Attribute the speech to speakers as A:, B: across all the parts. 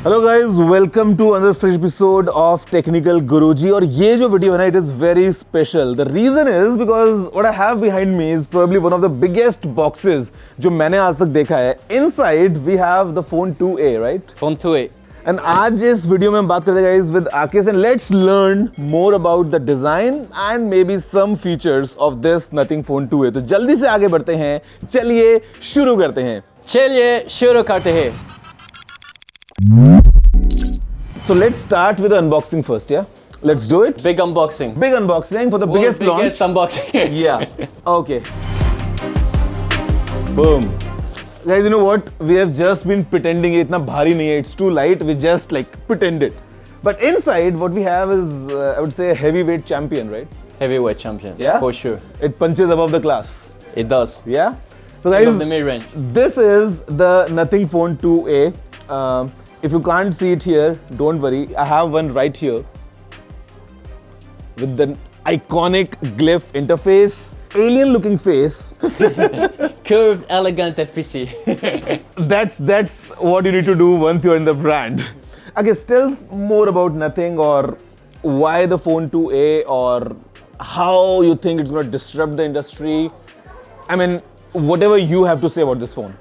A: Hello guys, welcome to another fresh episode of technical Guruji. और ये जो वीडियो है ना, it is very special. The reason is because what I have behind me is probably one of the biggest boxes जो मैंने आज तक देखा है। Inside we have the phone 2A, right?
B: Phone 2A।
A: And आज इस वीडियो में हम बात करते हैं guys with Akesh, and let's learn more about the design and maybe some features of this Nothing phone 2A। तो जल्दी से आगे बढ़ते हैं, चलिए शुरू करते हैं। So let's start with the unboxing first, yeah? Let's do it.
B: Big unboxing.
A: Big unboxing for the biggest launch.
B: Biggest unboxing.
A: Yeah. Okay. Boom. Guys, you know what? We have just been pretending it. Itna bhari nahi hai. It's too light. We just like pretended. But inside, what we have is, I would say, a heavyweight champion, right?
B: Heavyweight champion.
A: Yeah.
B: For sure.
A: It punches above the class.
B: It does.
A: Yeah. So guys,
B: the mid-range.
A: This is the Nothing Phone 2A. If you can't see it here, don't worry. I have one right here with the iconic glyph interface, alien-looking face.
B: Curved, elegant FPC.
A: That's what you need to do once you're in the brand. Okay, still more about Nothing, or why the Phone 2A, or how you think it's going to disrupt the industry. I mean, whatever you have to say about this phone.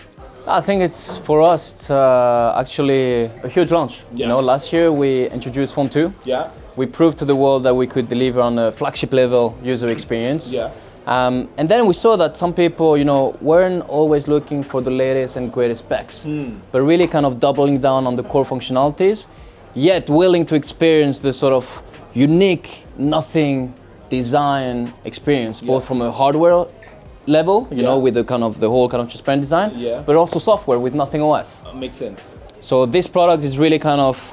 B: I think it's, for us, it's actually a huge launch.
A: Yeah.
B: You know, last year we introduced Phone 2.
A: Yeah.
B: We proved to the world that we could deliver on a flagship level user experience.
A: Yeah.
B: And then we saw that some people, you know, weren't always looking for the latest and greatest specs, but really kind of doubling down on the core functionalities, yet willing to experience the sort of unique Nothing design experience, both from a hardware level, you know, with the kind of the whole kind of transparent design, but also software with Nothing OS.
A: Makes sense.
B: So this product is really kind of,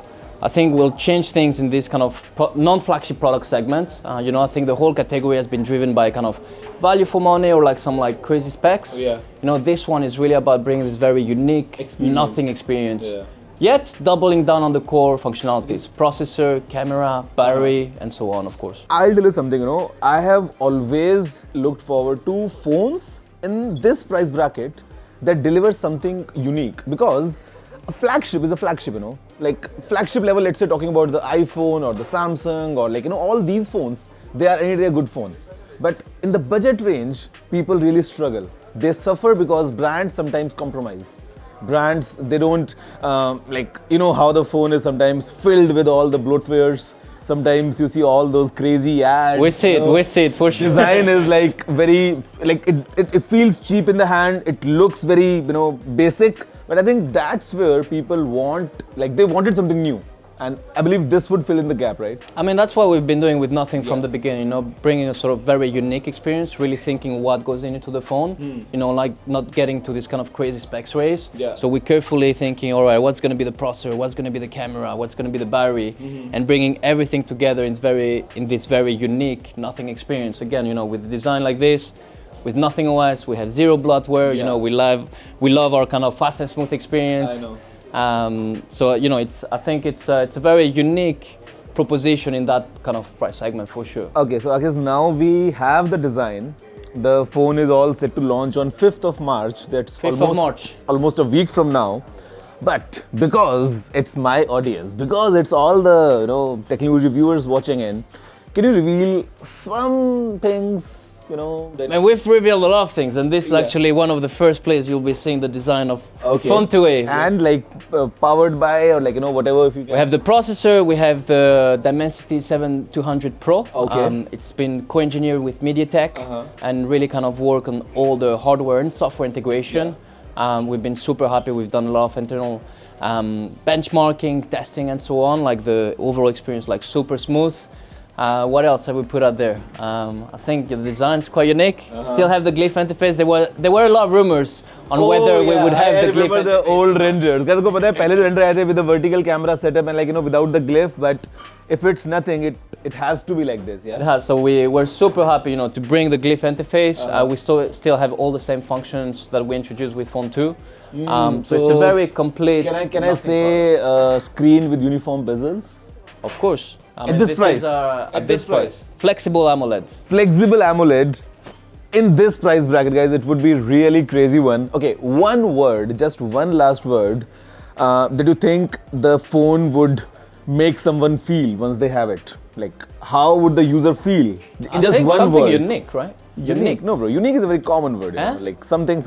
B: I think, will change things in this kind of non-flagship product segments. You know, I think the whole category has been driven by kind of value for money or like some like crazy specs.
A: Yeah.
B: You know, this one is really about bringing this very unique Nothing experience. Yet doubling down on the core functionalities, processor, camera, battery, and so on, of course.
A: I'll tell you something, you know, I have always looked forward to phones in this price bracket that deliver something unique, because a flagship is a flagship, you know, like flagship level, let's say talking about the iPhone or the Samsung or like, you know, all these phones, they are any day a good phone. But in the budget range, people really struggle. They suffer because brands sometimes compromise. Brands, they don't like, you know how the phone is sometimes filled with all the bloatwares. Sometimes you see all those crazy ads.
B: We see it for sure.
A: Design is like very, like it feels cheap in the hand. It looks very, you know, basic. But I think that's where people want, like they wanted something new. And I believe this would fill in the gap, right?
B: I mean, that's what we've been doing with Nothing from the beginning, you know, bringing a sort of very unique experience, really thinking what goes into the phone, you know, like not getting to this kind of crazy specs race. So we're carefully thinking, all right, what's going to be the processor, what's going to be the camera, what's going to be the battery, and bringing everything together in this very unique Nothing experience. Again, you know, with a design like this, with Nothing OS, we have zero bloatware, you know, we love our kind of fast and smooth experience.
A: I know.
B: So you know, I think it's a very unique proposition in that kind of price segment for sure.
A: Okay, so Akish, now we have the design. The phone is all set to launch on 5th of March. That's
B: 5th of March.
A: Almost a week from now. But because it's my audience, because it's all the, you know, technology viewers watching in, can you reveal some things, you know? That
B: And we've revealed a lot of things, and this is actually one of the first places you'll be seeing the design of Phone 2A.
A: And like powered by, or like, you know, whatever. If you can.
B: We have the processor, we have the Dimensity 7200 Pro.
A: Okay.
B: It's been co-engineered with MediaTek and really kind of work on all the hardware and software integration. We've been super happy. We've done a lot of internal benchmarking, testing, and so on. Like the overall experience, like super smooth. What else have we put out there? I think the design is quite unique. Still have the glyph interface. There were a lot of rumors on whether we would have the glyph interface.
A: I remember the old renders. Guys, को पता है पहले जो render आए थे with the vertical camera setup and like, you know, without the glyph. But if it's Nothing, it has to be like this, yeah.
B: It has. So we're super happy, you know, to bring the glyph interface. We still have all the same functions that we introduced with Phone 2. So it's a very complete.
A: Can I say screen with uniform bezels?
B: Of course. I mean,
A: At this price.
B: At this price. Flexible AMOLED.
A: Flexible AMOLED. In this price bracket, guys, it would be really crazy one. Okay, one word, just one last word. that you think the phone would make someone feel once they have it? Like, how would the user feel in
B: I
A: just
B: think
A: one
B: something
A: word?
B: unique, right?
A: Unique? No, bro. Unique is a very common word. You know? Like something.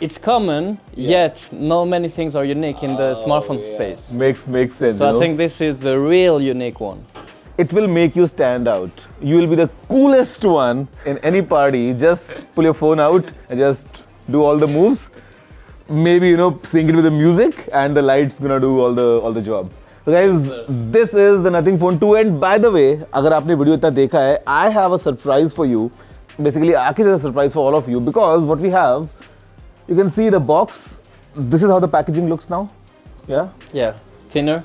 B: It's common, yet not many things are unique in the smartphone space.
A: Makes sense.
B: So I think this is a real unique one.
A: It will make you stand out. You will be the coolest one in any party. Just pull your phone out and just do all the moves. Maybe sync it with the music, and the light's gonna do all the job. So guys, this is the Nothing Phone 2. And by the way, अगर आपने video इतना देखा है, I have a surprise for you. Basically, Aki is a surprise for all of you because what we have, you can see the box. This is how the packaging looks now. Yeah.
B: Yeah, thinner,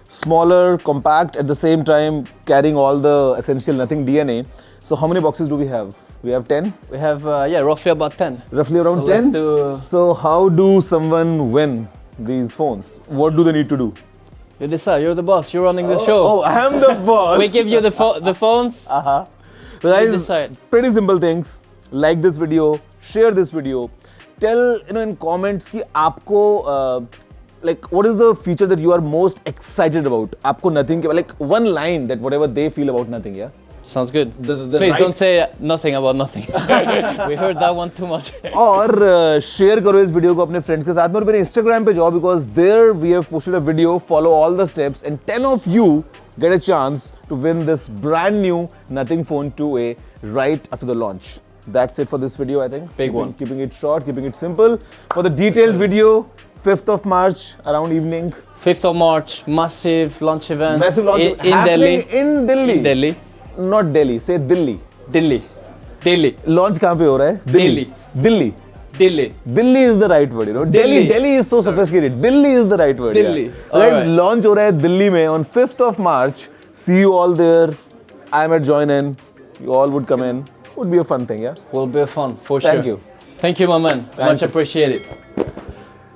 A: smaller, compact, at the same time carrying all the essential Nothing DNA. So how many boxes do we have? We have 10?
B: we have roughly about 10.
A: Roughly around
B: So
A: 10?
B: let's do-
A: So how do someone win these phones? What do they need to do?
B: You decide, you're the boss, you're running the show.
A: Oh, I am the boss!
B: We give you the phones.
A: So guys,
B: decide.
A: pretty simple things. Like this video, share this video. Tell in comments कि आपको like what is the feature that you are most excited about? आपको Nothing के like one line that whatever they feel about Nothing, yeah?
B: Sounds good.
A: The
B: Please
A: right-
B: don't say nothing about nothing. We heard that one too much.
A: और share करो इस video को अपने friends के साथ में और मेरे इंस्टाग्राम पे जाओ because there we have posted a video, follow all the steps and 10 of you get a chance to win this brand new Nothing Phone 2A right after the launch. That's it for this video, I think.
B: Big one.
A: Keeping it short, keeping it simple. For the detailed video, 5th of March around evening.
B: 5th of March, massive launch event.
A: Massive launch
B: in Delhi.
A: In Delhi.
B: In Delhi.
A: Not Delhi, say Delhi.
B: Delhi.
A: Launch कहाँ पे हो रहा है?
B: Delhi.
A: Delhi is the right word, Delhi is so sophisticated. Delhi is the right word.
B: Delhi.
A: Yeah. Guys, launch हो रहा है दिल्ली में on 5th of March. See you all there. I might join in. You all would come in. Would be a fun thing, yeah.
B: Will be fun for sure.
A: Thank you.
B: Thank you, my man. Much appreciated.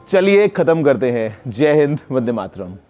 A: चलिए खत्म करते हैं. जय हिंद, वंदे मातरम.